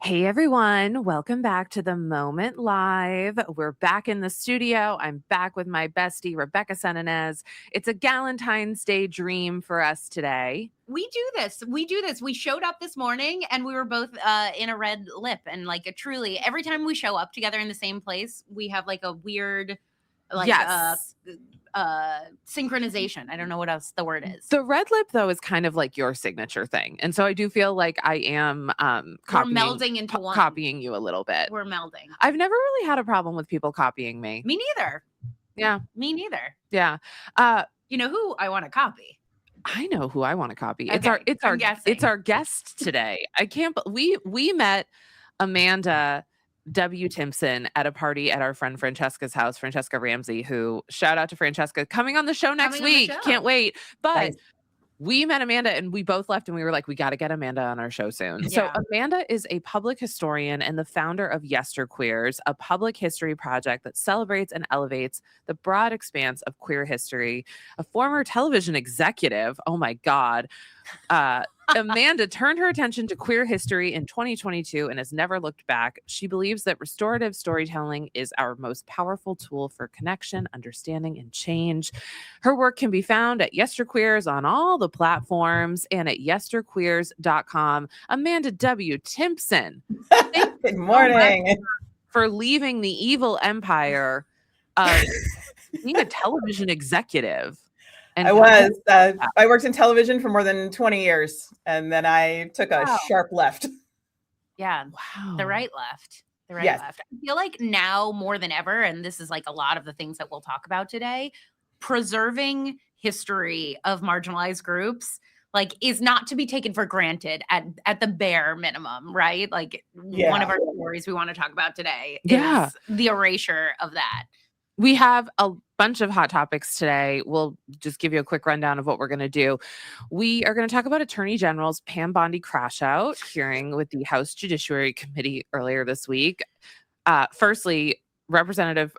Hey everyone, welcome back to The Moment Live. We're back in the studio. I'm back with my bestie, Rebecca Senenez. It's a Galentine's Day dream for us today. We do this. We showed up this morning and we were both in a red lip. And like truly, every time we show up together in the same place, we have like a weird, Yes. synchronization. I don't know what else the word is. The red lip, though, is kind of like your signature thing. And so I do feel like I am We're melding into one. copying you a little bit. We're melding. I've never really had a problem with people copying me. Me neither. Yeah. Me neither. Yeah. You know who I want to copy? I know who I want to copy. Okay, It's our guest today. I can't. We met Amanda W. Timpson at a party at our friend Francesca's house, Francesca Ramsey, who, shout out to Francesca, coming on the show next week. Can't wait. But Nice. we met Amanda and we both left and we were like, we got to get Amanda on our show soon. Yeah. So Amanda is a public historian and the founder of Yesterqueers, a public history project that celebrates and elevates the broad expanse of queer history. A former television executive, oh my God, Amanda turned her attention to queer history in 2022 and has never looked back. She believes that restorative storytelling is our most powerful tool for connection, understanding, and change. Her work can be found at Yesterqueers on all the platforms and at yesterqueers.com. Amanda W. Timpson. Good morning. For leaving the evil empire of being a television executive. And I worked in television for more than 20 years, and then I took a sharp left. Yeah. Wow. The right left. Yes. I feel like now more than ever, and this is like a lot of the things that we'll talk about today, preserving history of marginalized groups like is not to be taken for granted at the bare minimum, right? Like one of our stories we want to talk about today is the erasure of that. We have a bunch of hot topics today. We'll just give you a quick rundown of what we're going to do. We are going to talk about Attorney General's Pam Bondi Crashout hearing with the House Judiciary Committee earlier this week. Firstly, Representative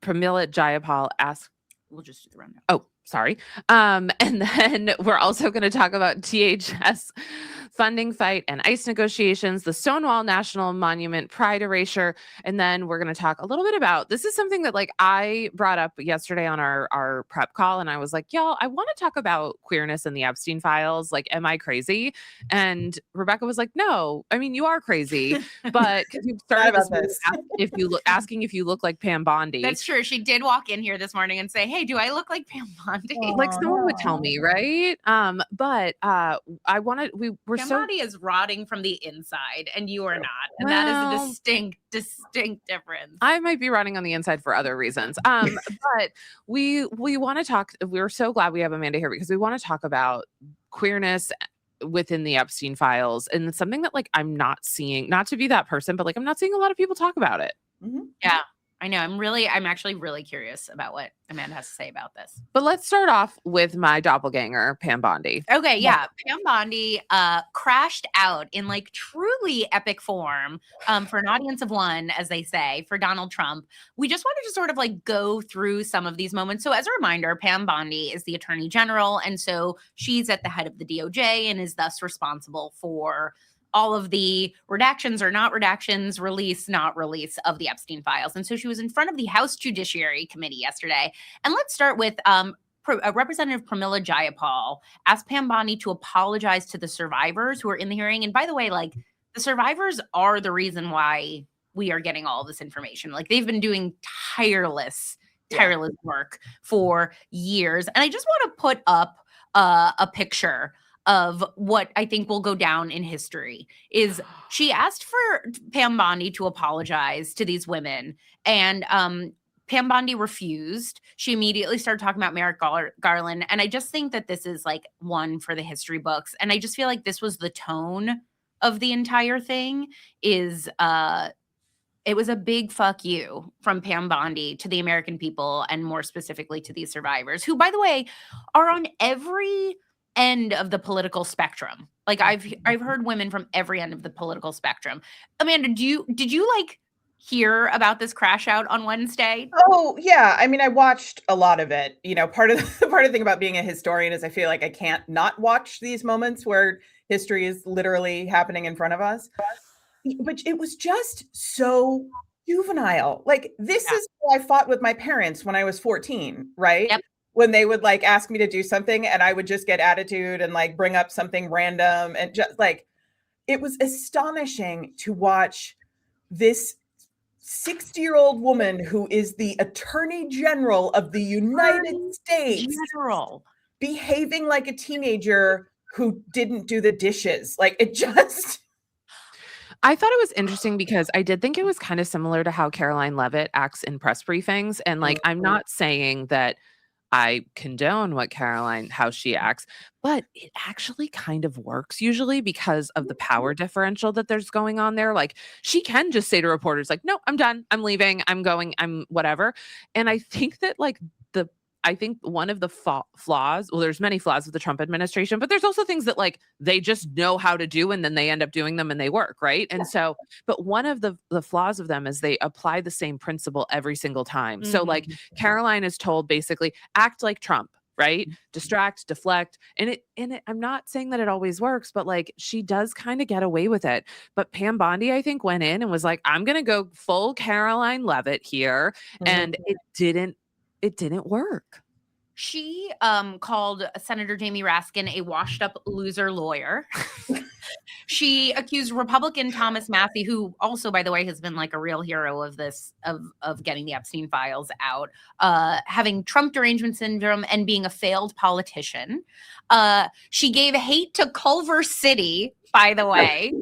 Pramila Jayapal asked... We'll just do the rundown. Oh, sorry. And then we're also going to talk about THS funding fight and ICE negotiations, the Stonewall National Monument, Pride erasure. And then we're going to talk a little bit about, this is something that like I brought up yesterday on our prep call. And I was like, y'all, I want to talk about queerness and the Epstein files. Like, am I crazy? And Rebecca was like, no, I mean, you are crazy. But because you started this asking if you look like Pam Bondi. That's true. She did walk in here this morning and say, hey, do I look like Pam Bondi? Like someone would tell me, right? But I wanted, we're Pam Bondi is rotting from the inside and you are not. And that is a distinct difference. I might be rotting on the inside for other reasons. But we want to talk, we're so glad we have Amanda here because we want to talk about queerness within the Epstein files. And it's something that like, I'm not seeing, not to be that person, but like, I'm not seeing a lot of people talk about it. Mm-hmm. Yeah. I know. I'm actually really curious about what Amanda has to say about this. But let's start off with my doppelganger, Pam Bondi. Okay, yeah. Pam Bondi crashed out in like truly epic form for an audience of one, as they say, for Donald Trump. We just wanted to sort of like go through some of these moments. So as a reminder, Pam Bondi is the Attorney General. And so she's at the head of the DOJ and is thus responsible for all of the redactions or not redactions, release, not release of the Epstein files. And so she was in front of the House Judiciary Committee yesterday. And let's start with Representative Pramila Jayapal asked Pam Bondi to apologize to the survivors who are in the hearing. And by the way, like the survivors are the reason why we are getting all this information. Like they've been doing tireless work for years. And I just want to put up a picture of what I think will go down in history is she asked for Pam Bondi to apologize to these women. And Pam Bondi refused. She immediately started talking about Merrick Garland. And I just think that this is like one for the history books. And I just feel like this was the tone of the entire thing is it was a big fuck you from Pam Bondi to the American people and more specifically to these survivors who, by the way, are on every end of the political spectrum. Like I've heard women from every end of the political spectrum. Amanda, did you like hear about this crash out on Wednesday? Oh yeah. I mean, I watched a lot of it. You know, part of the thing about being a historian is I feel like I can't not watch these moments where history is literally happening in front of us. but it was just so juvenile. Like, this is how I fought with my parents when I was 14, right? Yep. When they would like ask me to do something and I would just get attitude and like bring up something random, and just like, it was astonishing to watch this 60-year-old woman who is the Attorney General of the United States behaving like a teenager who didn't do the dishes. Like, it just... I thought it was interesting because I did think it was kind of similar to how Caroline Leavitt acts in press briefings. And like, I'm not saying that I condone how she acts, but it actually kind of works usually because of the power differential that there's going on there. Like, she can just say to reporters, like, no, I'm done. I'm leaving. I'm going. I'm whatever. And I think that like I think one of the flaws, well, there's many flaws with the Trump administration, but there's also things that like they just know how to do and then they end up doing them and they work, right? And so, but one of the flaws of them is they apply the same principle every single time. So like Caroline is told basically act like Trump, right? Distract, deflect. And I'm not saying that it always works, but like she does kind of get away with it. But Pam Bondi, I think, went in and was like, I'm going to go full Caroline Leavitt here. And it didn't work. She called Senator Jamie Raskin a washed up loser lawyer. She accused Republican Thomas Massie, who also, by the way, has been like a real hero of this, of getting the Epstein files out, having Trump derangement syndrome and being a failed politician. She gave hate to Culver City, by the way.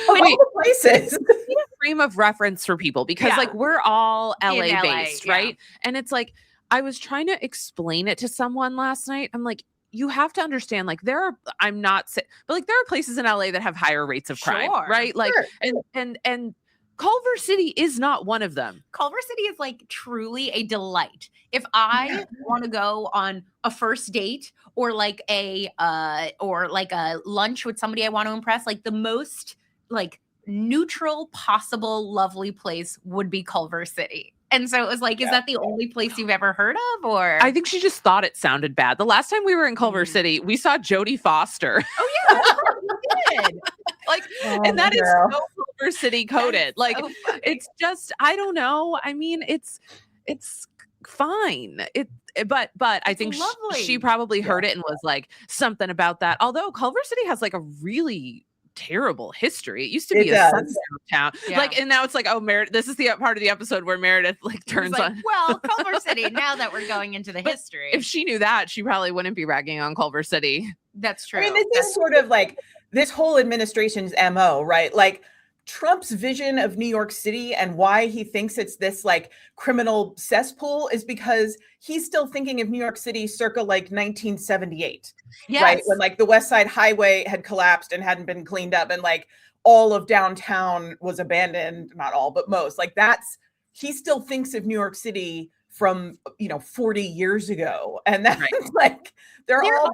All the places. Frame of reference for people, because like we're all LA based, right? And it's like, I was trying to explain it to someone last night. I'm like, you have to understand, like I'm not, but like there are places in LA that have higher rates of crime, right? Like, and Culver City is not one of them. Culver City is like truly a delight. If I want to go on a first date or like a lunch with somebody I want to impress, like the most like neutral possible lovely place would be Culver City. And so it was like, is that the only place you've ever heard of? Or I think she just thought it sounded bad. The last time we were in Culver City, we saw Jodie Foster. Oh yeah, we did. Like, and that is so Culver City coded. Like, so it's just, I don't know. I mean, it's fine. But I think she probably heard it and was like something about that. Although Culver City has like a really terrible history. It used to be a sundown town. Like, and now it's like, oh, Meredith, this is the part of the episode where Meredith like turns like, on. Well, Culver City, now that we're going into the history. If she knew that, she probably wouldn't be ragging on Culver City. That's true. I mean, this is sort of like this whole administration's MO, right? Like Trump's vision of New York City and why he thinks it's this like criminal cesspool is because he's still thinking of New York City circa like 1978, right? When like the West Side Highway had collapsed and hadn't been cleaned up and like all of downtown was abandoned, not all, but most. Like he still thinks of New York City from 40 years ago, and that's like they're all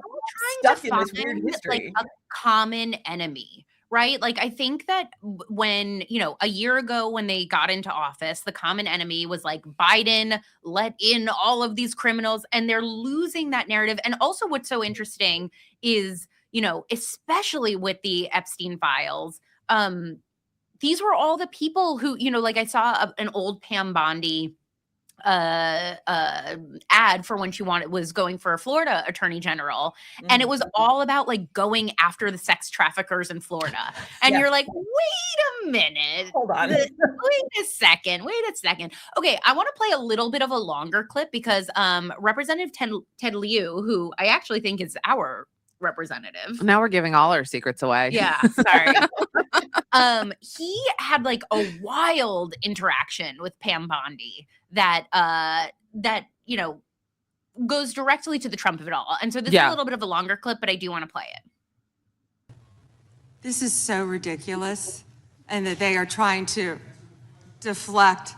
stuck in this weird history. Like a common enemy. Right? Like, I think that when, a year ago when they got into office, the common enemy was like Biden let in all of these criminals, and they're losing that narrative. And also what's so interesting is, especially with the Epstein files, these were all the people who, like I saw an old Pam Bondi ad for when she was going for a Florida attorney general, and it was all about like going after the sex traffickers in Florida, and you're like, wait a minute, hold on, wait a second. Okay, I want to play a little bit of a longer clip because Representative Ted Lieu, who I actually think is our representative. Now we're giving all our secrets away. Yeah, sorry. He had like a wild interaction with Pam Bondi that goes directly to the Trump of it all. And so this is a little bit of a longer clip, but I do want to play it. This is so ridiculous, and that they are trying to deflect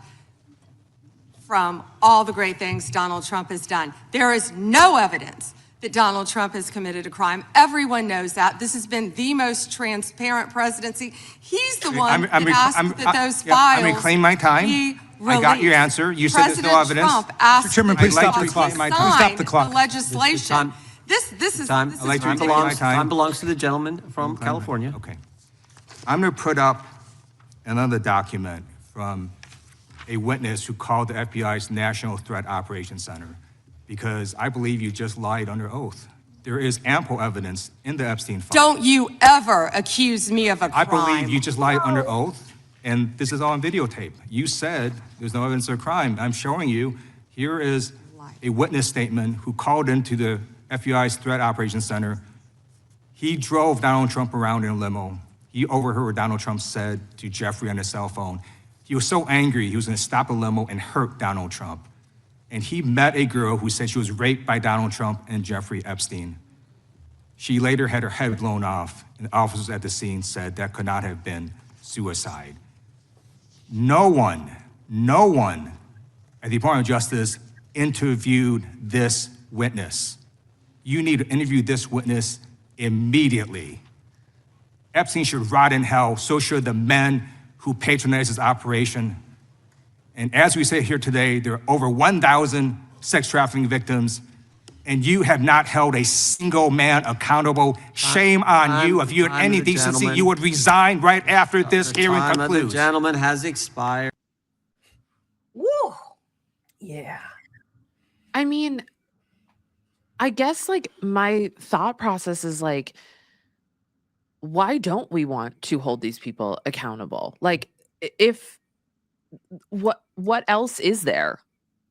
from all the great things Donald Trump has done. There is no evidence that Donald Trump has committed a crime. Everyone knows that. This has been the most transparent presidency. He's the one that asked that those files. I'm going to claim my time. I got your answer. You said there's no evidence. Mr. Chairman, please stop the clock. Please stop the clock. The legislation. This is time. ridiculous. Time belongs to the gentleman from California. Okay. I'm going to put up another document from a witness who called the FBI's National Threat Operations Center, because I believe you just lied under oath. There is ample evidence in the Epstein Files. Don't you ever accuse me of a crime. I believe you just lied under oath, and this is all on videotape. You said there's no evidence of a crime. I'm showing you, here is a witness statement who called into the FBI's Threat Operations Center. He drove Donald Trump around in a limo. He overheard what Donald Trump said to Jeffrey on his cell phone. He was so angry, he was gonna stop a limo and hurt Donald Trump. And he met a girl who said she was raped by Donald Trump and Jeffrey Epstein. She later had her head blown off, and officers at the scene said that could not have been suicide. No one at the Department of Justice interviewed this witness. You need to interview this witness immediately. Epstein should rot in hell, so should the men who patronized his operation. And as we sit here today, there are over 1,000 sex trafficking victims, and you have not held a single man accountable. Shame on you. If you had any decency, you would resign right after this hearing concludes. The gentleman has expired. Woo. Yeah. I mean, I guess like my thought process is like, why don't we want to hold these people accountable? Like, if what else is there?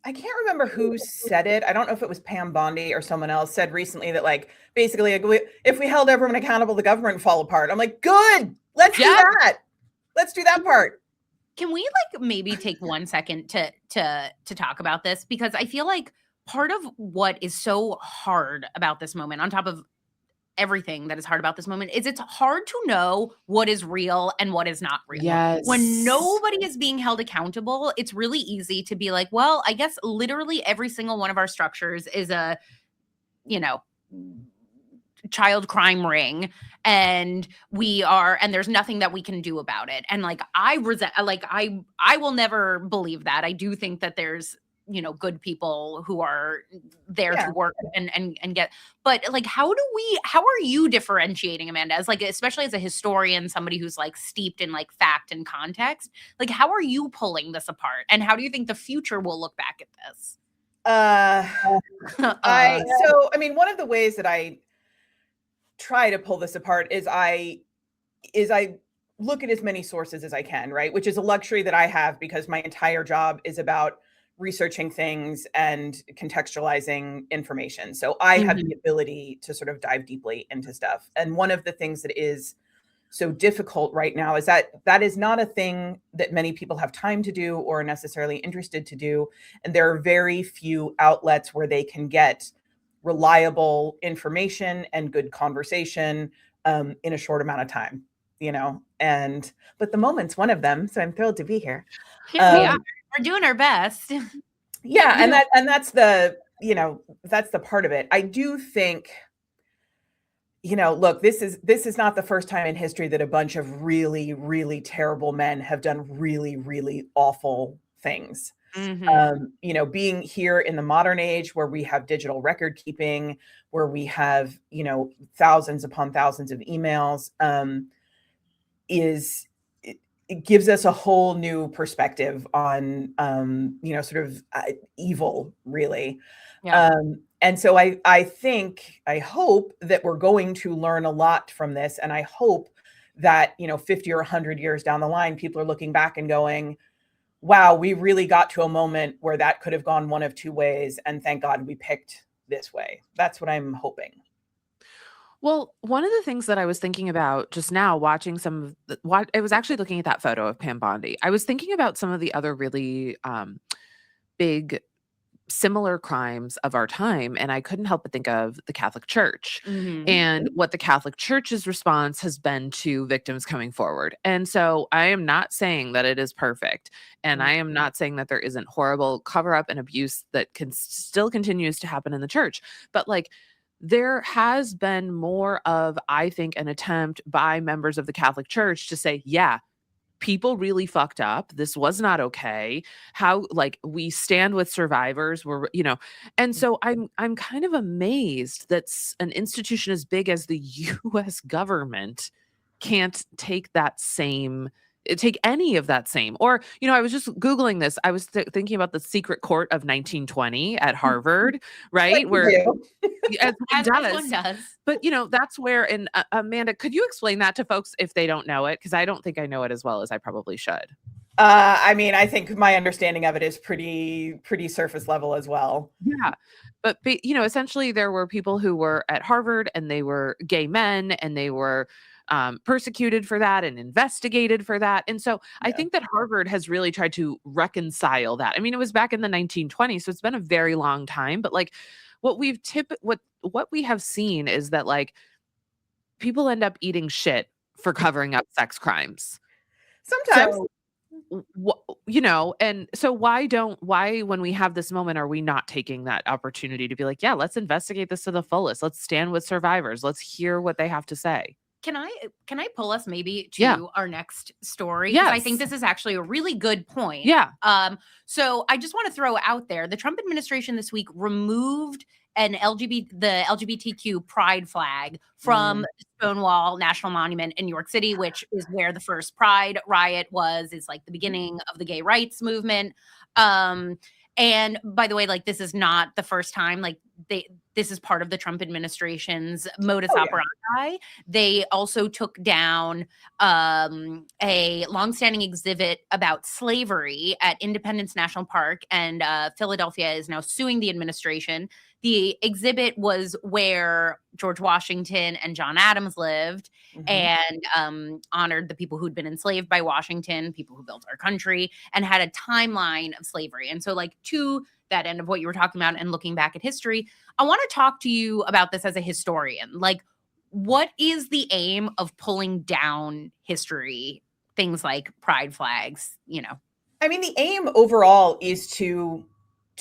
I can't remember who said it. I don't know if it was Pam Bondi or someone else said recently that, like, basically, like, if we held everyone accountable, the government would fall apart. I'm like, good. Let's do that. Let's do that part. Can we like maybe take 1 second to talk about this? Because I feel like part of what is so hard about this moment, on top of everything that is hard about this moment, is it's hard to know what is real and what is not real. Yes. When nobody is being held accountable, it's really easy to be like, well, I guess literally every single one of our structures is a, you know, child crime ring, and there's nothing that we can do about it. And like, I will never believe that. I do think that there's, you know, good people who are there to work and get, but like, how are you differentiating, Amanda, as like, especially as a historian, somebody who's like steeped in like fact and context, like how are you pulling this apart, and how do you think the future will look back at this? I mean, one of the ways that I try to pull this apart is I look at as many sources as I can, right? Which is a luxury that I have because my entire job is about researching things and contextualizing information. So I have the ability to sort of dive deeply into stuff. And one of the things that is so difficult right now is that is not a thing that many people have time to do or are necessarily interested to do. And there are very few outlets where they can get reliable information and good conversation in a short amount of time, you know, but the moment's one of them. So I'm thrilled to be here. Here we are. We're doing our best. Yeah. And that's the, you know, that's the part of it. I do think, you know, look, this is not the first time in history that a bunch of really, really terrible men have done really, really awful things. You know, being here in the modern age where we have digital record keeping, where we have, you know, thousands upon thousands of emails, it gives us a whole new perspective on, you know, sort of evil, really. Yeah. And so I hope that we're going to learn a lot from this. And I hope that, you know, 50 or 100 years down the line, people are looking back and going, wow, we really got to a moment where that could have gone one of two ways. And thank God we picked this way. That's what I'm hoping. Well, one of the things that I was thinking about just now, watching some of I was actually looking at that photo of Pam Bondi. I was thinking about some of the other really big similar crimes of our time, and I couldn't help but think of the Catholic Church and what the Catholic Church's response has been to victims coming forward. And so I am not saying that it is perfect, and I am not saying that there isn't horrible cover-up and abuse that still continues to happen in the church, but like, there has been more of, I think, an attempt by members of the Catholic Church to say, yeah, people really fucked up. This was not okay. How, like, we stand with survivors, we're, you know, and so I'm kind of amazed that an institution as big as the US government can't take that same take any of that same. Or, I was just Googling this. I was thinking about the secret court of 1920 at Harvard, right? Where as one does. But, that's where, and Amanda, could you explain that to folks if they don't know it? Because I don't think I know it as well as I probably should. I mean, I think my understanding of it is pretty surface level as well. Yeah. But, essentially there were people who were at Harvard and they were gay men and they were persecuted for that and investigated for that. And so I think that Harvard has really tried to reconcile that. I mean, it was back in the 1920s, so it's been a very long time. But like what we have seen is that like people end up eating shit for covering up sex crimes. Sometimes. So, and so why when we have this moment are we not taking that opportunity to be like, yeah, let's investigate this to the fullest, let's stand with survivors, let's hear what they have to say. Can I pull us maybe to our next story? Yes. I think this is actually a really good point. Yeah. So I just want to throw out there, the Trump administration this week removed the LGBTQ pride flag from Stonewall National Monument in New York City, which is where the first pride riot was. It's like the beginning of the gay rights movement. And by the way, like this is not the first time, like this is part of the Trump administration's modus operandi. They also took down a longstanding exhibit about slavery at Independence National Park, and Philadelphia is now suing the administration. The exhibit was where George Washington and John Adams lived, and honored the people who'd been enslaved by Washington, people who built our country, and had a timeline of slavery. And so like to that end of what you were talking about and looking back at history, I want to talk to you about this as a historian. Like, what is the aim of pulling down history, things like pride flags, I mean, the aim overall is to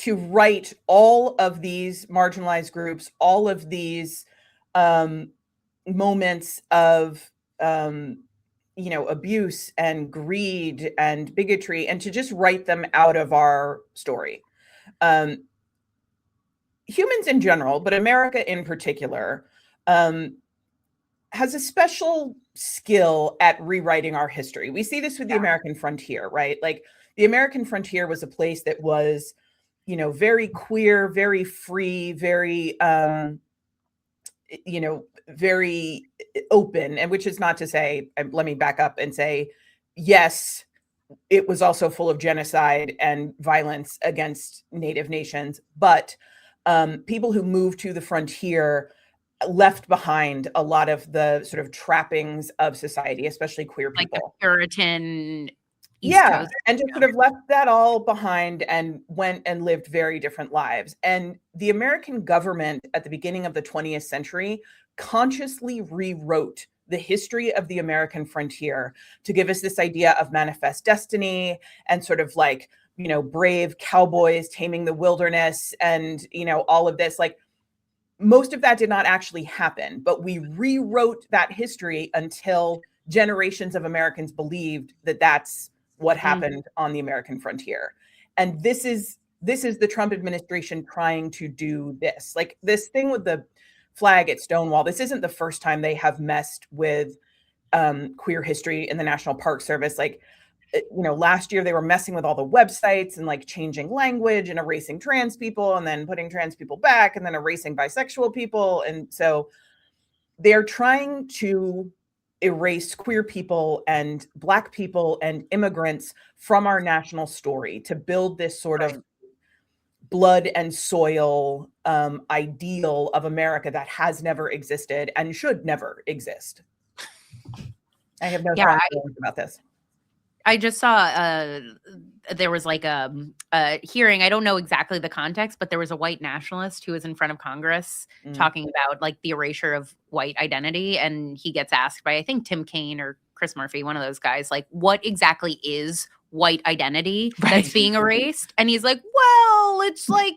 right all of these marginalized groups, all of these moments of abuse and greed and bigotry, and to just write them out of our story. Humans in general, but America in particular, has a special skill at rewriting our history. We see this with the American frontier, right? Like the American frontier was a place that was, very queer, very free, very, very open. And which is not to say, let me back up and say, yes, it was also full of genocide and violence against Native nations. But people who moved to the frontier left behind a lot of the sort of trappings of society, especially queer people. Like the Puritan East Coast, and just sort of left that all behind and went and lived very different lives. And the American government at the beginning of the 20th century consciously rewrote the history of the American frontier to give us this idea of manifest destiny and sort of like, brave cowboys taming the wilderness and, all of this. Like most of that did not actually happen, but we rewrote that history until generations of Americans believed that that's what happened on the American frontier. And this is the Trump administration trying to do this. Like this thing with the flag at Stonewall, this isn't the first time they have messed with queer history in the National Park Service. Like, last year they were messing with all the websites and like changing language and erasing trans people and then putting trans people back and then erasing bisexual people. And so they're trying to erase queer people and Black people and immigrants from our national story to build this sort of blood and soil ideal of America that has never existed and should never exist. I have no strong feelings about this. I just saw there was like a hearing. I don't know exactly the context, but there was a white nationalist who was in front of Congress talking about like the erasure of white identity. And he gets asked by, I think, Tim Kaine or Chris Murphy, one of those guys, like, what exactly is white identity that's being erased? And he's like, well, it's like,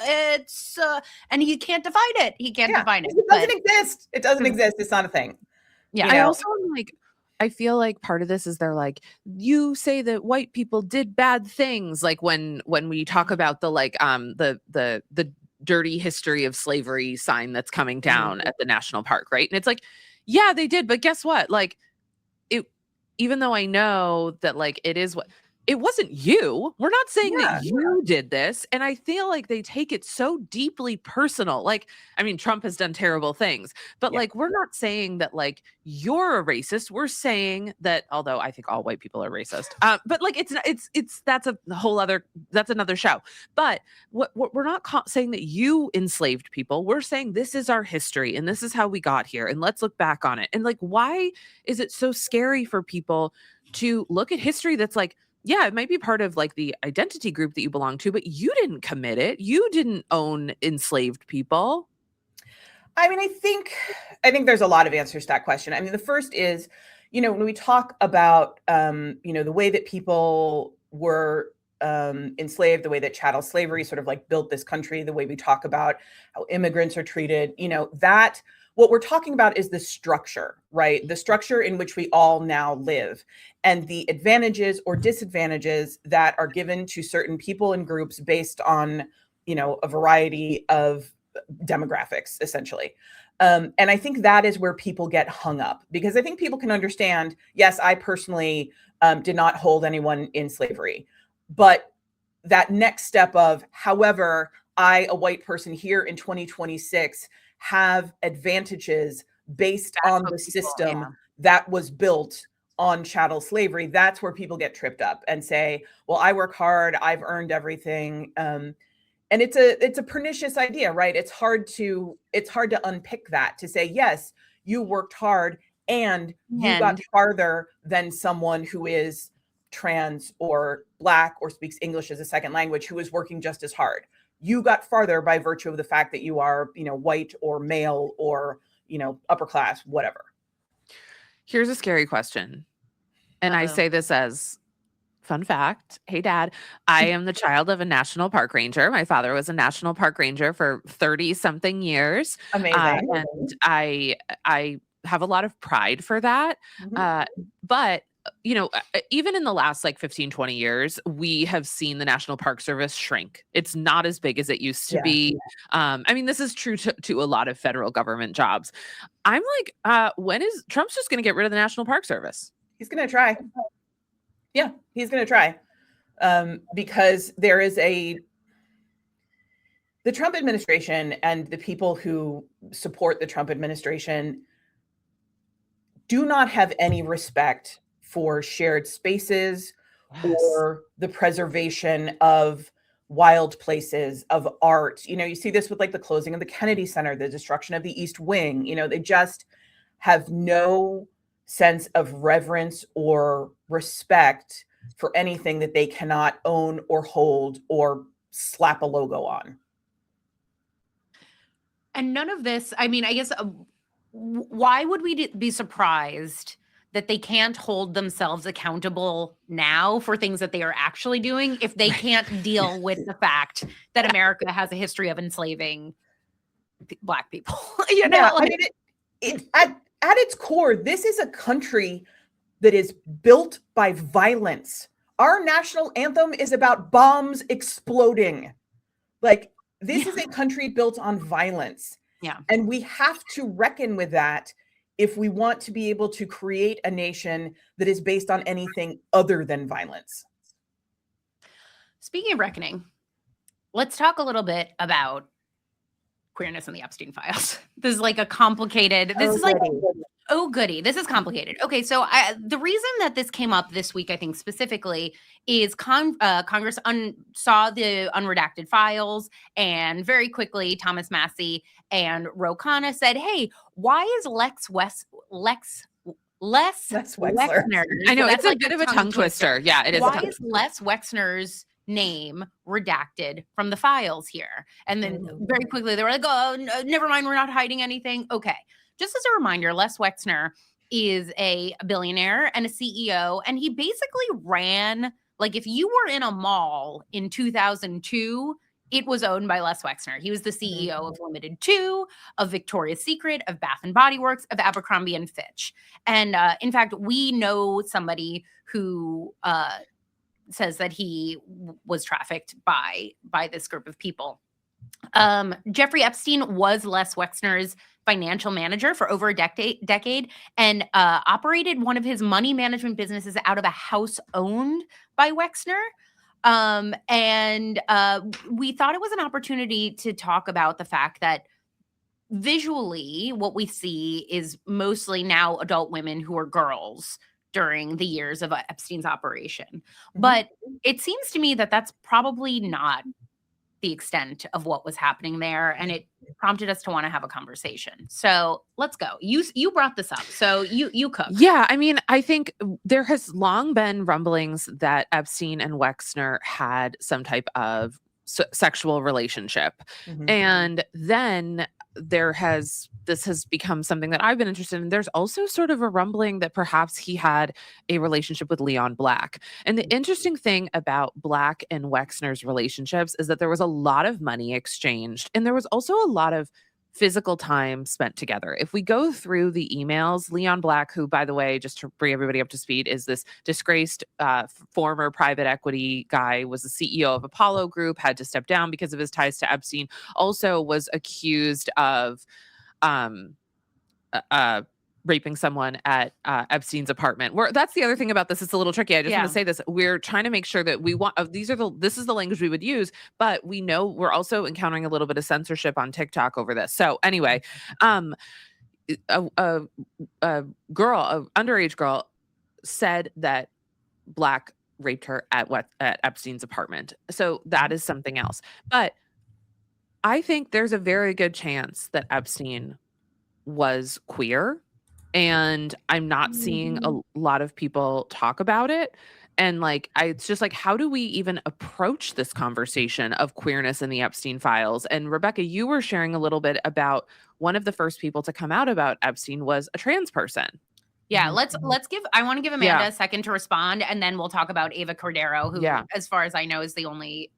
it's and he can't define it. He can't define it. It doesn't exist. It doesn't exist. It's not a thing. Yeah. I also am like, I feel like part of this is they're like, you say that white people did bad things. Like when we talk about the like the dirty history of slavery sign that's coming down at the national park, right? And it's like, yeah, they did, but guess what? Like even though I know that like it wasn't you. We're not saying that you did this. And I feel like they take it so deeply personal. Like, I mean, Trump has done terrible things, but like, we're not saying that like you're a racist. We're saying that, although I think all white people are racist, but like, that's another show. But what we're not saying that you enslaved people. We're saying this is our history and this is how we got here. And let's look back on it. And like, why is it so scary for people to look at history that's like, yeah, it might be part of like the identity group that you belong to, but you didn't commit it. You didn't own enslaved people. I mean, I think there's a lot of answers to that question. I mean, the first is, when we talk about, the way that people were enslaved, the way that chattel slavery sort of like built this country, the way we talk about how immigrants are treated, that what we're talking about is the structure, right? The structure in which we all now live and the advantages or disadvantages that are given to certain people and groups based on, a variety of demographics, essentially. And I think that is where people get hung up, because I think people can understand, yes, I personally did not hold anyone in slavery, but that next step of, however, I, a white person here in 2026, have advantages based on the system that was built on chattel slavery, that's where people get tripped up and say, well, I work hard, I've earned everything. And it's a pernicious idea, right? It's hard to unpick that, to say, yes, you worked hard and you got farther than someone who is trans or Black or speaks English as a second language who is working just as hard. You got farther by virtue of the fact that you are, white or male or, upper class, whatever. Here's a scary question. And I say this as fun fact. Hey, Dad, I am the child of a national park ranger. My father was a national park ranger for 30 something years. Amazing. And I have a lot of pride for that. But even in the last like 15, 20 years, we have seen the National Park Service shrink. It's not as big as it used to be. I mean, this is true to a lot of federal government jobs. I'm like, when is Trump's just going to get rid of the National Park Service? He's going to try. Yeah, he's going to try. Because there is the Trump administration and the people who support the Trump administration do not have any respect for shared spaces or the preservation of wild places, of art. You see this with like the closing of the Kennedy Center, the destruction of the East Wing. They just have no sense of reverence or respect for anything that they cannot own or hold or slap a logo on. And none of this, I mean, I guess, why would we be surprised that they can't hold themselves accountable now for things that they are actually doing if they can't deal with the fact that America has a history of enslaving Black people? I mean, at its core, this is a country that is built by violence. Our national anthem is about bombs exploding. Like, this is a country built on violence. Yeah. And we have to reckon with that if we want to be able to create a nation that is based on anything other than violence. Speaking of reckoning, let's talk a little bit about queerness and the Epstein Files. This is like a complicated, this is like, oh goody, this is complicated. Okay, so the reason that this came up this week, I think specifically, is Congress saw the unredacted files, and very quickly Thomas Massie and Ro Khanna said, hey, why is Les Wexner? I know, it's a bit of a tongue twister. Yeah, it is. Why is Les Wexner's name redacted from the files here? And then very quickly they were like, oh, no, never mind, we're not hiding anything. Okay. Just as a reminder, Les Wexner is a billionaire and a CEO, and he basically ran, like, if you were in a mall in 2002, it was owned by Les Wexner. He was the CEO of Limited 2, of Victoria's Secret, of Bath and Body Works, of Abercrombie and Fitch. And in fact, we know somebody who says that he was trafficked by this group of people. Jeffrey Epstein was Les Wexner's financial manager for over a decade and operated one of his money management businesses out of a house owned by Wexner. We thought it was an opportunity to talk about the fact that visually what we see is mostly now adult women who are girls during the years of Epstein's operation. But it seems to me that that's probably not the extent of what was happening there, and it prompted us to want to have a conversation. So let's go. You brought this up, so you cook. Yeah, I mean, I think there has long been rumblings that Epstein and Wexner had some type of sexual relationship, and then this has become something that I've been interested in. There's also sort of a rumbling that perhaps he had a relationship with Leon Black. And the interesting thing about Black and Wexner's relationships is that there was a lot of money exchanged, and there was also a lot of physical time spent together. If we go through the emails, Leon Black, who, by the way, just to bring everybody up to speed, is this disgraced former private equity guy, was the CEO of Apollo Group, had to step down because of his ties to Epstein, also was accused of raping someone at Epstein's apartment. That's the other thing about this. It's a little tricky. I just want to say this. We're trying to make sure that we want, this is the language we would use, but we know we're also encountering a little bit of censorship on TikTok over this. So anyway, a underage girl said that Black raped her at Epstein's apartment. So that is something else. But I think there's a very good chance that Epstein was queer, and I'm not seeing a lot of people talk about it. And it's just like, how do we even approach this conversation of queerness in the Epstein files? And Rebecca, you were sharing a little bit about one of the first people to come out about Epstein was a trans person. Yeah, I want to give Amanda a second to respond, and then we'll talk about Ava Cordero, who, as far as I know, is the only,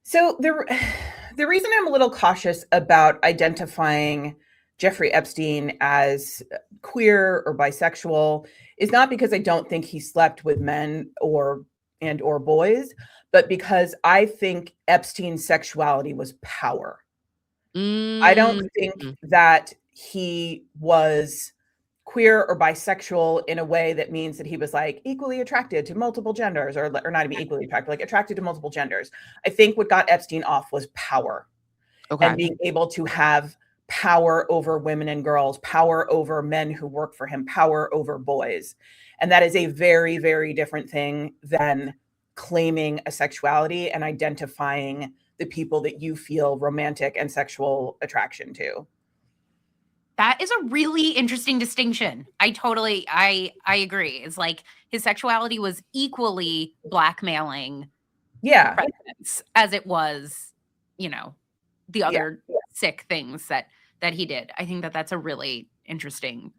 So the reason I'm a little cautious about identifying Jeffrey Epstein as queer or bisexual is not because I don't think he slept with men or boys, but because I think Epstein's sexuality was power. I don't think that he was queer or bisexual in a way that means that he was equally attracted to multiple genders, or not even equally attracted, attracted to multiple genders. I think what got Epstein off was power, and being able to have power over women and girls, power over men who work for him, power over boys. And that is a very, very different thing than claiming a sexuality and identifying the people that you feel romantic and sexual attraction to. That is a really interesting distinction. I agree. It's like his sexuality was equally blackmailing presidents as it was, the other sick things that he did. I think that that's a really interesting.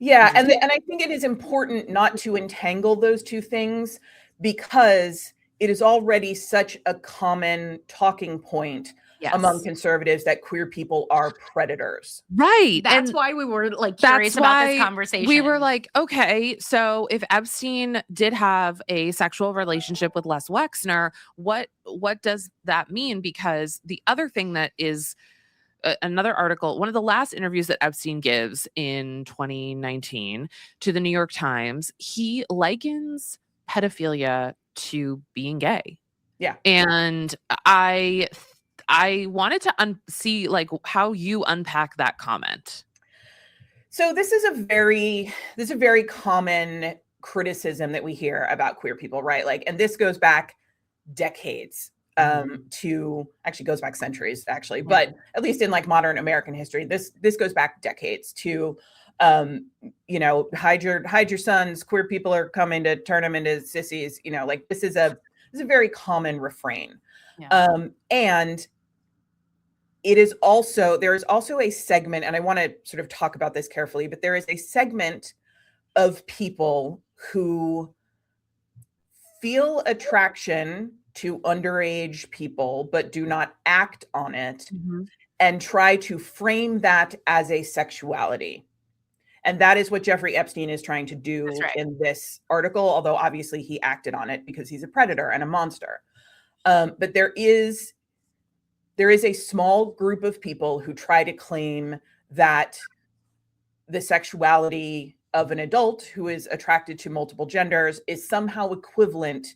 Yeah. And I think it is important not to entangle those two things, because it is already such a common talking point among conservatives that queer people are predators. Right. That's why we were curious about this conversation. We were like, okay, so if Epstein did have a sexual relationship with Les Wexner, what does that mean? Because the other thing that is another article, one of the last interviews that Epstein gives in 2019 to the New York Times, he likens pedophilia to being gay. Yeah. And I wanted to see how you unpack that comment. So this is a very common criticism that we hear about queer people, right? And this goes back decades, goes back centuries actually, but at least in like modern American history, this goes back decades to, hide your sons, queer people are coming to turn them into sissies, this is a very common refrain. Yeah. And there is also a segment, and I want to sort of talk about this carefully, but there is a segment of people who feel attraction to underage people, but do not act on it, and try to frame that as a sexuality. And that is what Jeffrey Epstein is trying to do in this article, although obviously he acted on it because he's a predator and a monster. But there is there is a small group of people who try to claim that the sexuality of an adult who is attracted to multiple genders is somehow equivalent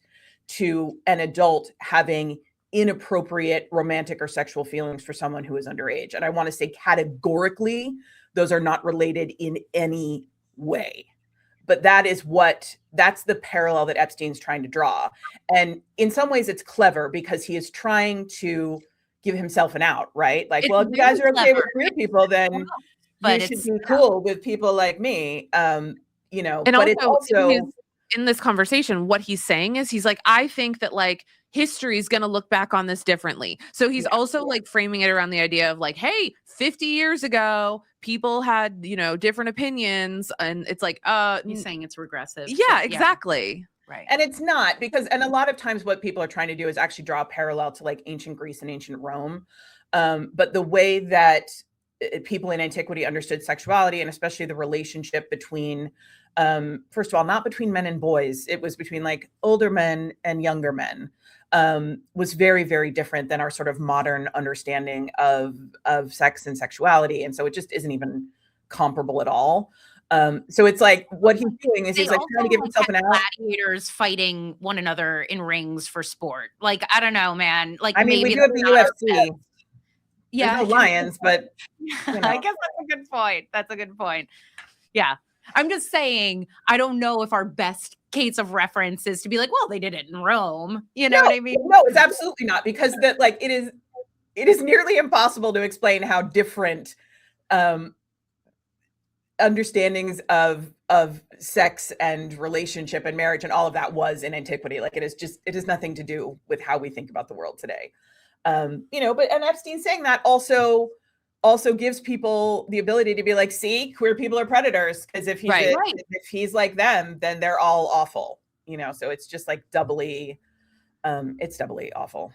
to an adult having inappropriate romantic or sexual feelings for someone who is underage. And I want to say categorically, those are not related in any way. But that's the parallel that Epstein's trying to draw. And in some ways it's clever because he is trying to give himself an out, right? Like, well, if you guys are okay with queer people, then you should be cool with people like me. You know, and but it's also in this conversation, what he's saying is he's like, I think that like history is going to look back on this differently. So he's also like framing it around the idea of like, hey, 50 years ago, people had, you know, different opinions. And it's like, he's saying it's regressive. Yeah, exactly. Right. And it's not, because, and a lot of times what people are trying to do is actually draw a parallel to like ancient Greece and ancient Rome. But the way that people in antiquity understood sexuality, and especially the relationship between, first of all, not between men and boys, it was between like older men and younger men, was very, very different than our sort of modern understanding of sex and sexuality. And so it just isn't even comparable at all. So it's like what he's doing is he's like trying to give himself an out. Gladiators fighting one another in rings for sport. Like, I don't know, man. Like, I mean, maybe we do have the UFC. Yeah, there's no lions, but you know. I guess that's a good point. That's a good point. Yeah. I'm just saying, I don't know if our best case of reference is to be like, well, they did it in Rome. You know what I mean? No, it's absolutely not, because that like it is nearly impossible to explain how different understandings of sex and relationship and marriage and all of that was in antiquity. Like it has nothing to do with how we think about the world today. You know, but, and Epstein saying that also gives people the ability to be like, see, queer people are predators, because if he's like them, then they're all awful, you know. So it's just like doubly awful.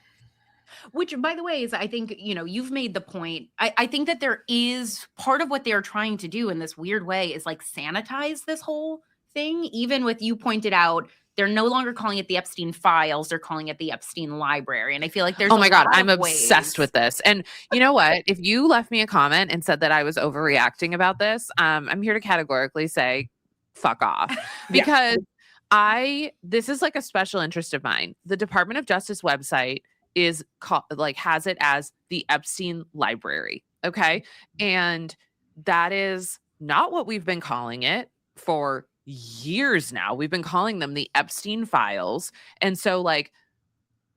Which, by the way, is, I think, you know, you've made the point. I think that there is part of what they're trying to do in this weird way is like sanitize this whole thing. Even with, you pointed out, they're no longer calling it the Epstein Files. They're calling it the Epstein Library. And I feel like there's, oh my God, I'm obsessed with this. And you know what? If you left me a comment and said that I was overreacting about this, I'm here to categorically say, fuck off. Because this is like a special interest of mine. The Department of Justice website is called, like, has it as the Epstein Library. Okay. And that is not what we've been calling it for years now. We've been calling them the Epstein Files. And so, like,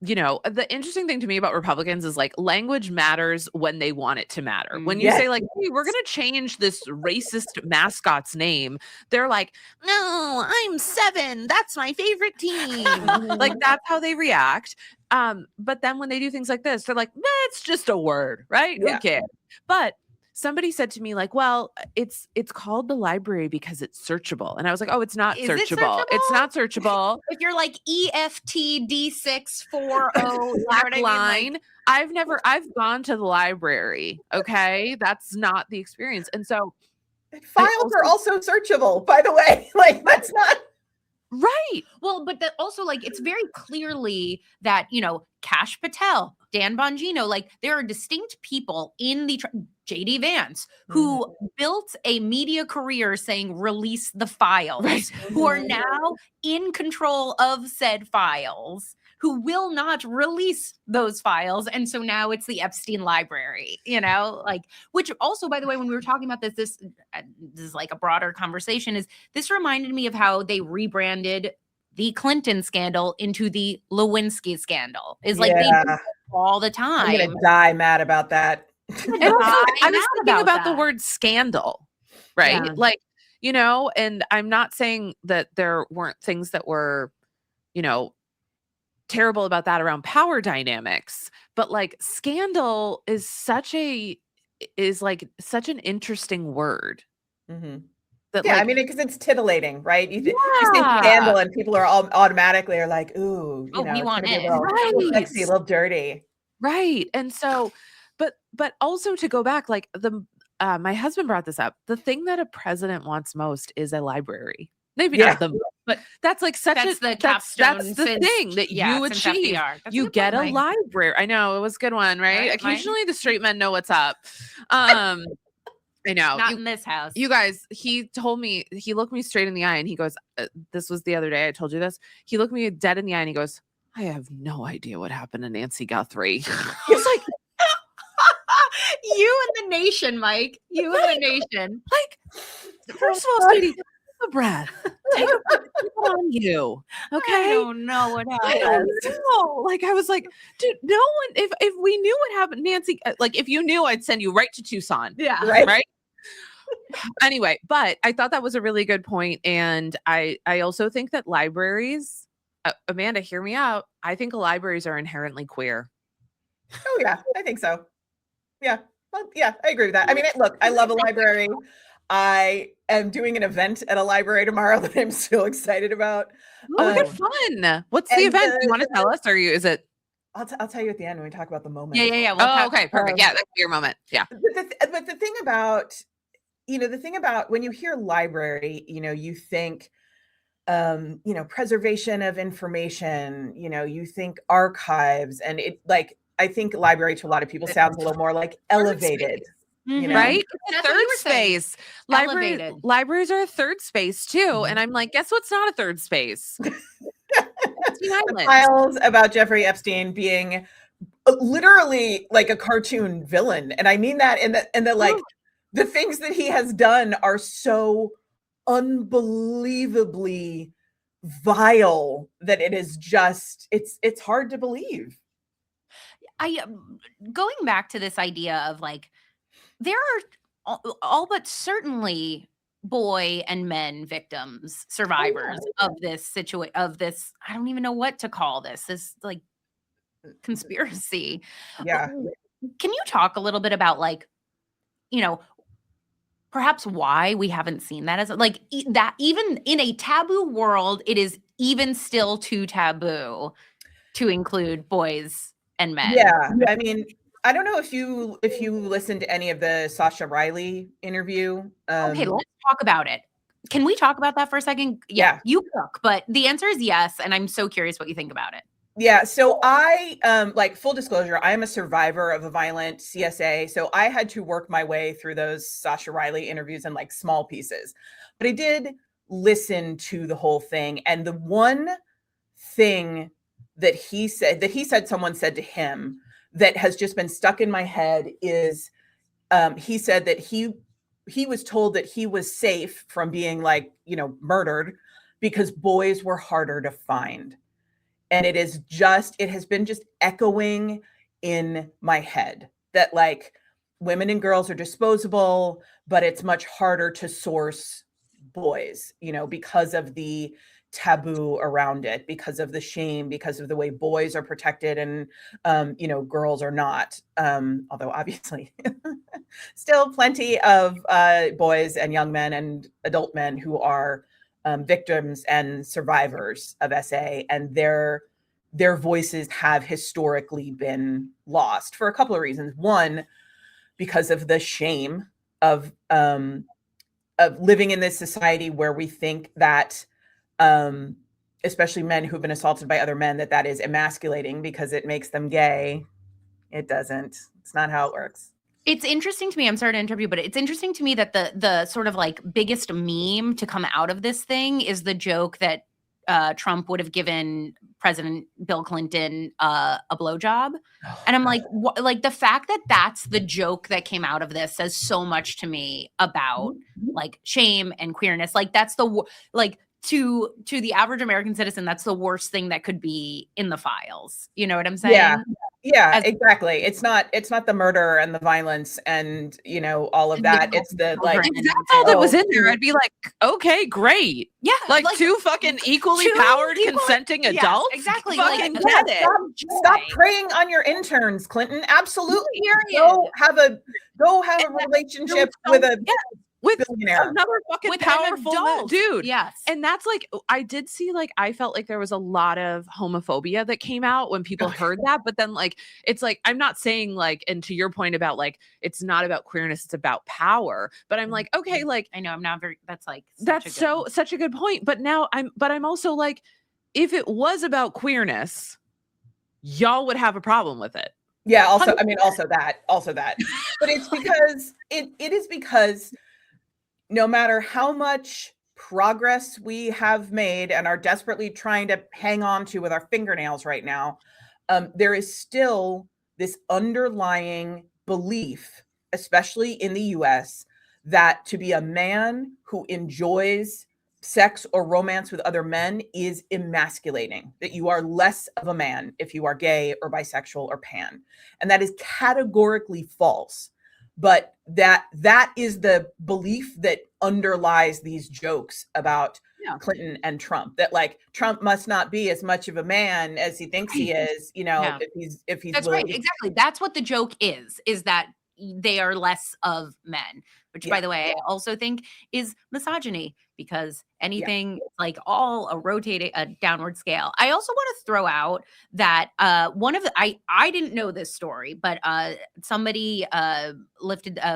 you know, the interesting thing to me about Republicans is like language matters when they want it to matter. When you say like, hey, we're going to change this racist mascot's name, they're like, no, I'm 7. That's my favorite team. Like, that's how they react. But then when they do things like this, they're like, that's just a word, right? Who cares? But somebody said to me like, well, it's called the library because it's searchable. And I was like, oh, it's not searchable. It's not searchable. If you're like EFTD640 black line, I've gone to the library. Okay. That's not the experience. And so files are also searchable, by the way. Like, that's not right. Well, but that also, like, it's very clearly that, you know, Kash Patel, Dan Bongino, like, there are distinct people in the JD Vance who built a media career saying release the files, who are now in control of said files, who will not release those files. And so now it's the Epstein Library, you know, like, which also, by the way, when we were talking about this is like a broader conversation, is this reminded me of how they rebranded the Clinton scandal into the Lewinsky scandal. Is like they do all the time. I'm gonna die mad about that. And also, I was thinking about the word scandal, right? Yeah. Like, you know, and I'm not saying that there weren't things that were, you know, terrible about that around power dynamics, but like scandal is such an interesting word. That, yeah, like, I mean, because it's tittillating, right? You say scandal, and people are all automatically are like, "Ooh, you know, we want it, a little sexy, a little dirty." Right. And so, but also to go back, like my husband brought this up. The thing that a president wants most is a library. Maybe Yeah. not the, but that's like such That's a the that's capstone the since- thing that yeah, you since achieve. FDR. That's a You good get point, a Mike. library. I know it was a good one, right? Right, Mike? Occasionally the straight men know what's up. I know. Not in this house. You guys, he told me, he looked me straight in the eye and he goes, this was the other day. I told you this. He looked me dead in the eye and he goes, I have no idea what happened to Nancy Guthrie. He's like, you and the nation, Mike. You and the nation. like, first of all, sweetie, take a breath. Take a breath on you. Okay. I don't know what I happened. don't know. Like, I was like, dude, no one, if we knew what happened, Nancy, like, if you knew, I'd send you right to Tucson. Yeah. Right. Anyway, but I thought that was a really good point. And I also think that libraries, Amanda, hear me out. I think libraries are inherently queer. Oh yeah, I think so. Yeah. Well, yeah, I agree with that. I mean, look, I love a library. I am doing an event at a library tomorrow that I'm so excited about. Oh, we got fun. What's the and event? Do you the- want to tell us, or is it? I'll tell you at the end when we talk about the moment. Yeah. Oh, okay, perfect. Yeah, that's your moment. Yeah. But the thing about, when you hear library, you think, preservation of information, you think archives, and it, like, I think library to a lot of people sounds a little more like elevated, Right? It's a That's what third you were saying. space. Elevated. Libraries are a third space too. And I'm like, guess what's not a third space? Epstein The Island. files about Jeffrey Epstein being literally like a cartoon villain, and I mean that in the like the things that he has done are so unbelievably vile that it is just it's hard to believe. Going back to this idea of like, there are all but certainly boy and men victims, survivors of this situation, of this, I don't even know what to call this like conspiracy. Yeah. Can you talk a little bit about, like, perhaps why we haven't seen that as like that even in a taboo world, it is even still too taboo to include boys and men. Yeah. I mean, I don't know if you listened to any of the Sasha Riley interview. Okay, let's talk about it. Can we talk about that for a second? Yeah. You cook, but the answer is yes, and I'm so curious what you think about it. Yeah, so I like, full disclosure, I am a survivor of a violent CSA, so I had to work my way through those Sasha Riley interviews in like small pieces. But I did listen to the whole thing, and the one thing that he said someone said to him that has just been stuck in my head is he said that he was told that he was safe from being, like, murdered because boys were harder to find. And it has been just echoing in my head that, like, women and girls are disposable, but it's much harder to source boys, because of the taboo around it, because of the shame, because of the way boys are protected and, girls are not. Although obviously still plenty of boys and young men and adult men who are victims and survivors of SA, and their voices have historically been lost for a couple of reasons. One, because of the shame of living in this society where we think that, especially men who've been assaulted by other men, that is emasculating because it makes them gay. It doesn't. It's not how it works. It's interesting to me. I'm sorry to interrupt you, but it's interesting to me that the sort of like biggest meme to come out of this thing is the joke that Trump would have given President Bill Clinton a blowjob. And I'm like, like, the fact that that's the joke that came out of this says so much to me about like shame and queerness. Like, that's like, to the average American citizen, that's the worst thing that could be in the files. You know what I'm saying? Yeah, exactly. It's not the murder and the violence and, all of that. It's the, like, If that's all that was in there, I'd be like, okay, great. Yeah. Like two fucking equally powered consenting adults. Exactly. Fucking Like, get it. Stop preying on your interns, Clinton. Absolutely. Period. Go have a relationship with a with billionaire. another fucking With an powerful adult. dude. Yes. And that's like, I did see, like, I felt like there was a lot of homophobia that came out when people heard that. But then, like, it's like, I'm not saying, like, and to your point about, like, it's not about queerness, it's about power. But I'm like, okay, like, I know I'm not very, that's like, such a good point. But now I'm also like, if it was about queerness, y'all would have a problem with it. Yeah, also that. But it's because it is because no matter how much progress we have made and are desperately trying to hang on to with our fingernails right now, there is still this underlying belief, especially in the US, that to be a man who enjoys sex or romance with other men is emasculating, that you are less of a man if you are gay or bisexual or pan. And that is categorically false. But that is the belief that underlies these jokes about Clinton and Trump, that like Trump must not be as much of a man as he thinks he is, you know, if he's that's willing right. Exactly. That's what the joke is that they are less of men, which by the way, I also think is misogyny, because anything like all a downward scale. I also want to throw out that one of the, I didn't know this story, but somebody a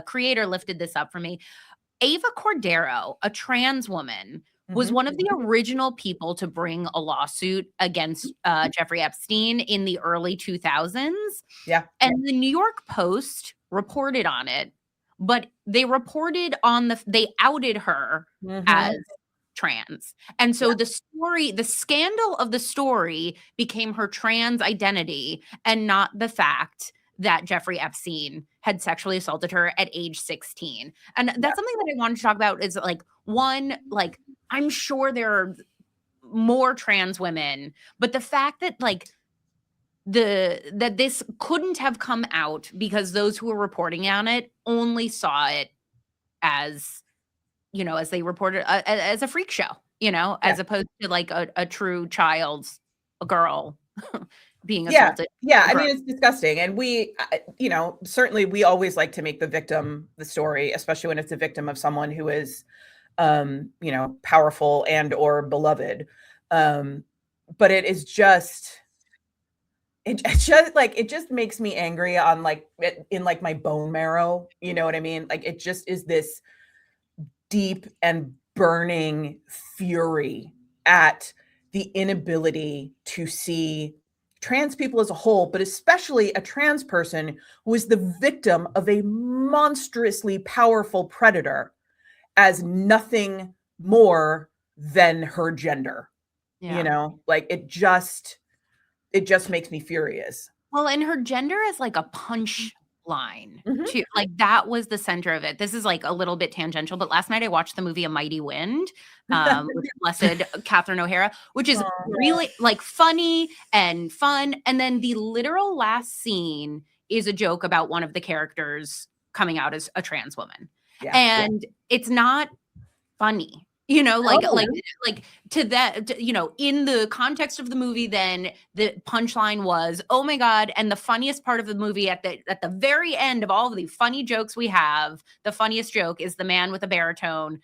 creator lifted this up for me. Ava Cordero, a trans woman, was one of the original people to bring a lawsuit against Jeffrey Epstein in the early 2000s. Yeah. And the New York Post reported on it, but they reported on they outed her as trans. And so the scandal of the story became her trans identity and not the fact that Jeffrey Epstein had sexually assaulted her at age 16. And that's something that I wanted to talk about is like, one, like, I'm sure there are more trans women, but the fact that like that this couldn't have come out because those who were reporting on it only saw it as, you know, as they reported as a freak show, you know, as opposed to like a true child's, a girl being assaulted. Yeah. I mean, it's disgusting. And we, you know, certainly we always like to make the victim the story, especially when it's a victim of someone who is, you know, powerful and or beloved. But it is just, it just makes me angry on like in like my bone marrow. You know what I mean? Like it just is this deep and burning fury at the inability to see trans people as a whole, but especially a trans person who is the victim of a monstrously powerful predator as nothing more than her gender. You know, like it just makes me furious. Well, and her gender is like a punch line too. Like that was the center of it. This is like a little bit tangential, but last night I watched the movie A Mighty Wind with blessed Catherine O'Hara, which is really like funny and fun. And then the literal last scene is a joke about one of the characters coming out as a trans woman. And it's not funny. You know, like to that, you know, in the context of the movie, then the punchline was, oh my God. And the funniest part of the movie at the very end of all of the funny jokes we have, the funniest joke is the man with a baritone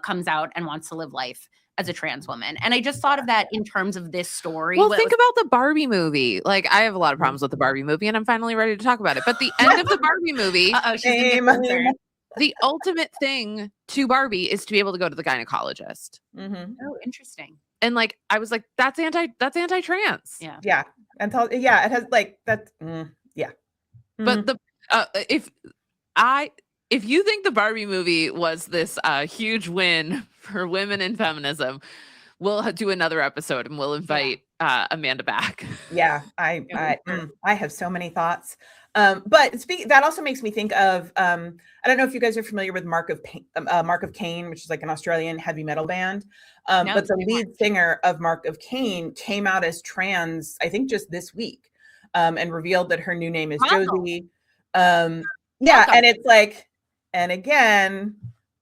comes out and wants to live life as a trans woman. And I just thought of that in terms of this story. Well, think about the Barbie movie. Like, I have a lot of problems with the Barbie movie, and I'm finally ready to talk about it. But the end of the Barbie movie, the ultimate thing to Barbie is to be able to go to the gynecologist. Oh, interesting. And like, I was like, that's anti-trans. Yeah. And it has like that. But the if you think the Barbie movie was this huge win for women in feminism, we'll do another episode and we'll invite Amanda back. Yeah, I have so many thoughts. But that also makes me think of I don't know if you guys are familiar with Mark of Cain, which is like an Australian heavy metal band. But the lead singer of Mark of Cain came out as trans, I think just this week, and revealed that her new name is Josie. And it's like, and again,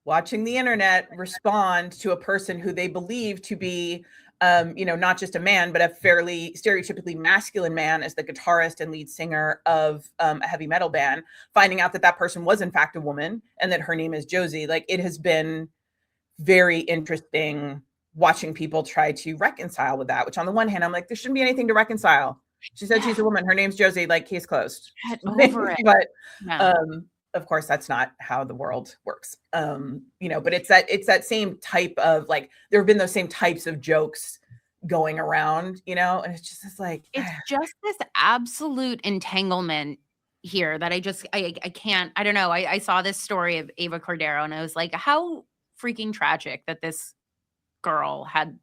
watching the internet respond to a person who they believe to be not just a man, but a fairly stereotypically masculine man as the guitarist and lead singer of a heavy metal band, finding out that that person was in fact a woman and that her name is Josie. Like, it has been very interesting watching people try to reconcile with that, which on the one hand, I'm like, there shouldn't be anything to reconcile. She said she's a woman. Her name's Josie, like, case closed. Get over it. But Yeah. of course, that's not how the world works. But it's that same type of, like, there have been those same types of jokes going around, and it's just this, like, it's just this absolute entanglement here that I can't, I don't know. I saw this story of Ava Cordero and I was like, how freaking tragic that this girl had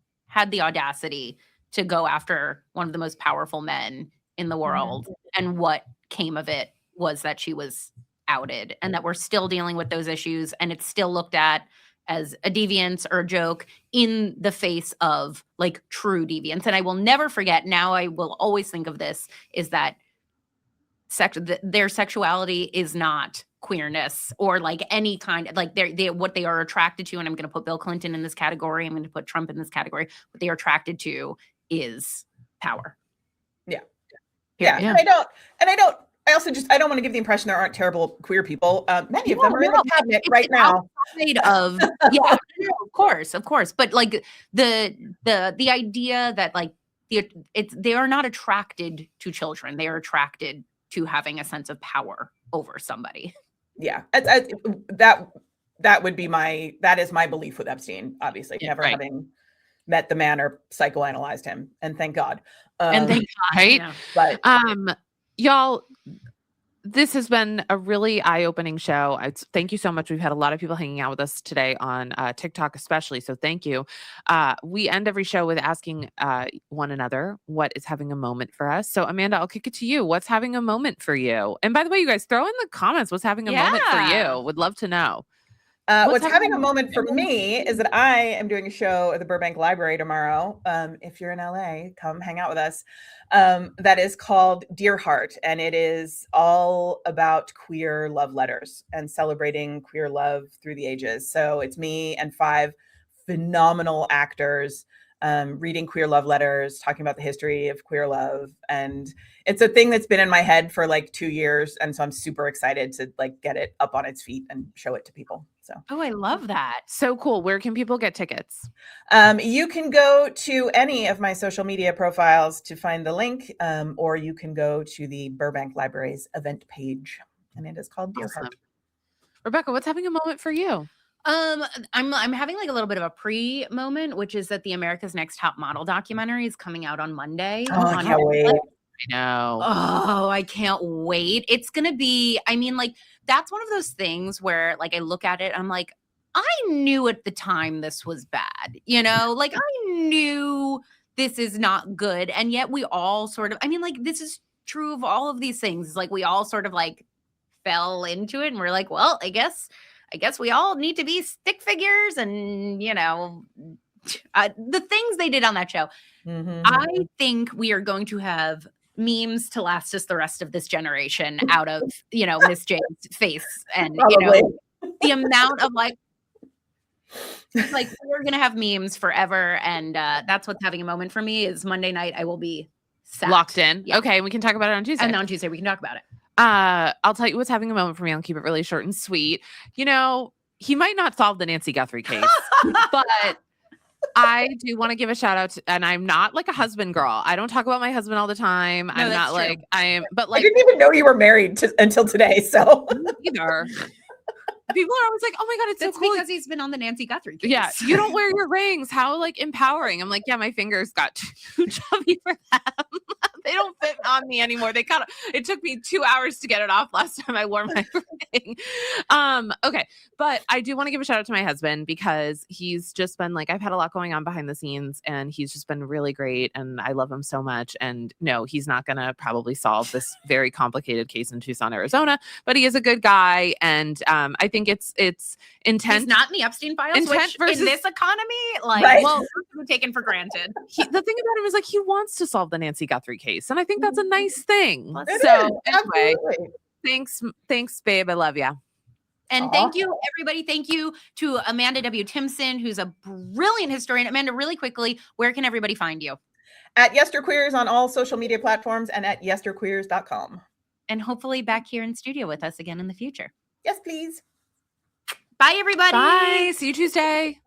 the audacity to go after one of the most powerful men in the world. And what came of it was that she was outed, and that we're still dealing with those issues, and it's still looked at as a deviance or a joke in the face of, like, true deviance. And I will never forget, now I will always think of this, is that their sexuality is not queerness or like any kind of, like, they what they are attracted to, and I'm going to put Bill Clinton in this category, I'm going to put Trump in this category, what they are attracted to is power. Yeah. And I also don't want to give the impression there aren't terrible queer people. Many of them are in the cabinet right now. Of of course. But, like, the idea that, like, they are not attracted to children. They are attracted to having a sense of power over somebody. Yeah, that would be that is my belief with Epstein. Obviously, never having met the man or psychoanalyzed him, and thank God. Right? Yeah. But y'all, this has been a really eye-opening show. Thank you so much. We've had a lot of people hanging out with us today on TikTok especially, so thank you. We end every show with asking one another what is having a moment for us. So, Amanda, I'll kick it to you. What's having a moment for you? And by the way, you guys, throw in the comments what's having a moment for you. Would love to know. What's having a moment for me is that I am doing a show at the Burbank Library tomorrow. If you're in LA, come hang out with us. That is called Dear Heart, and it is all about queer love letters and celebrating queer love through the ages. So it's me and 5 phenomenal actors reading queer love letters, talking about the history of queer love. And it's a thing that's been in my head for like 2 years. And so I'm super excited to, like, get it up on its feet and show it to people. So, Oh, I love that. So cool. Where can people get tickets? You can go to any of my social media profiles to find the link, or you can go to the Burbank Library's event page, and it is called Dear Heart. Rebecca, what's having a moment for you? I'm having, like, a little bit of a pre-moment, which is that the America's Next Top Model documentary is coming out on Monday. Oh, I can't wait. I know. Oh, I can't wait. It's going to be, I mean, like, that's one of those things where, like, I look at it, I'm like, I knew at the time this was bad, like, I knew this is not good. And yet we all sort of, I mean, like, this is true of all of these things. Like, we all sort of, like, fell into it, and we're like, well, I guess we all need to be stick figures, and, the things they did on that show. I think we are going to have memes to last us the rest of this generation out of, Miss Jane's face. And, the amount of, like, we're going to have memes forever. And that's what's having a moment for me is Monday night. I will be locked in. Yeah. Okay. We can talk about it on Tuesday. And on Tuesday we can talk about it. I'll tell you what's having a moment for me. I'll keep it really short and sweet. He might not solve the Nancy Guthrie case, but I do want to give a shout out to, and I'm not like a husband girl. I don't talk about my husband all the time. No, I'm not true. like I am, but like I didn't even know you were married until today. So either. People are always like, "Oh my god, it's That's so cool." because he's been on the Nancy Guthrie case. Yeah, you don't wear your rings. How, like, empowering. I'm like, yeah, my fingers got too chubby for them. They don't fit on me anymore. It took me 2 hours to get it off last time I wore my ring. Okay. But I do want to give a shout out to my husband because he's just been like, I've had a lot going on behind the scenes and he's just been really great. And I love him so much. And no, he's not going to probably solve this very complicated case in Tucson, Arizona, but he is a good guy. And I think it's intent. He's not in the Epstein Files, which versus, in this economy, like, right. well, taken for granted. The thing about him is like, he wants to solve the Nancy Guthrie case. And I think that's a nice thing. It So is, anyway, absolutely. thanks, babe. I love ya. And Aw. thank you, everybody. Thank you to Amanda W. Timpson, who's a brilliant historian. Amanda, really quickly, where can everybody find you? At Yesterqueers on all social media platforms and at yesterqueers.com. And hopefully back here in studio with us again in the future. Yes, please. Bye, everybody. Bye. See you Tuesday.